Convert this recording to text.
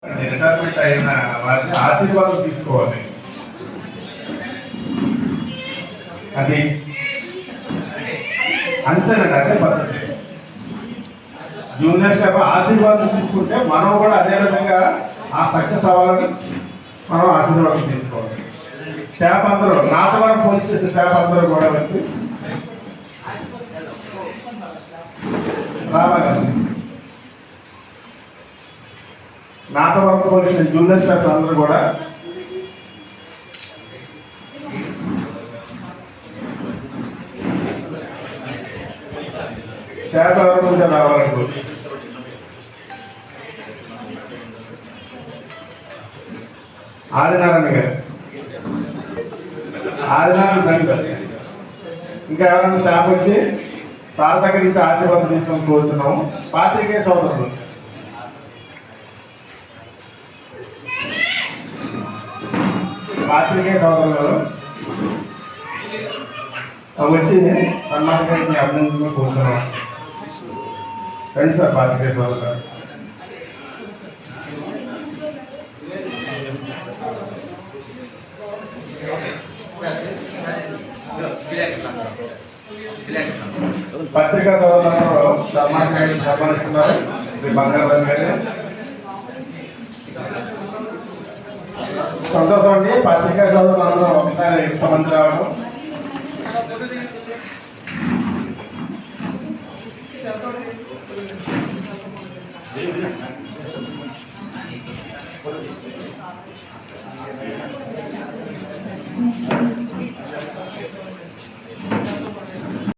Retirement అయిన వారిని ఆశీర్వాదం తీసుకోవాలి. అది అంతేనండి, అదే పద్ధతి. జూనియర్ స్టాఫ్ ఆశీర్వాదం తీసుకుంటే మనం కూడా అదే విధంగా ఆ సక్సెస్ అవ్వాలని మనం ఆశీర్వాదం తీసుకోవాలి. స్టాఫ్ అందరూ నాతవరం పోలీస్ స్టేషన్ స్టాఫ్ అందరూ కూడా వచ్చి రావాలి. Nathavaram police station junior staff అందరూ కూడా స్టాఫ్ ఎవరి నుంచి రావాలంటూ ఆదినారాయణ గారు, ఆదినారాయణ తండ్రి, ఇంకా ఎవరైనా స్టాఫ్ వచ్చి సార్ దగ్గర నుంచి ఆశీర్వాదం తీసుకొని కోరుతున్నాము. పాత్రికేయ సోదరులు వచ్చి సన్మానాన్ని అభినందనలు కోరుతున్నాం. రండి సార్ పాత్రికేయ సోదరులు. పత్రికా సోదరులందరూ సన్మానాన్ని సన్మానిస్తున్నారు. శ్రీ బంగారు గారు సంతోషం అండి. పత్రికా సోదరులందరూ ఒకసారి ఇంతమంది రావడం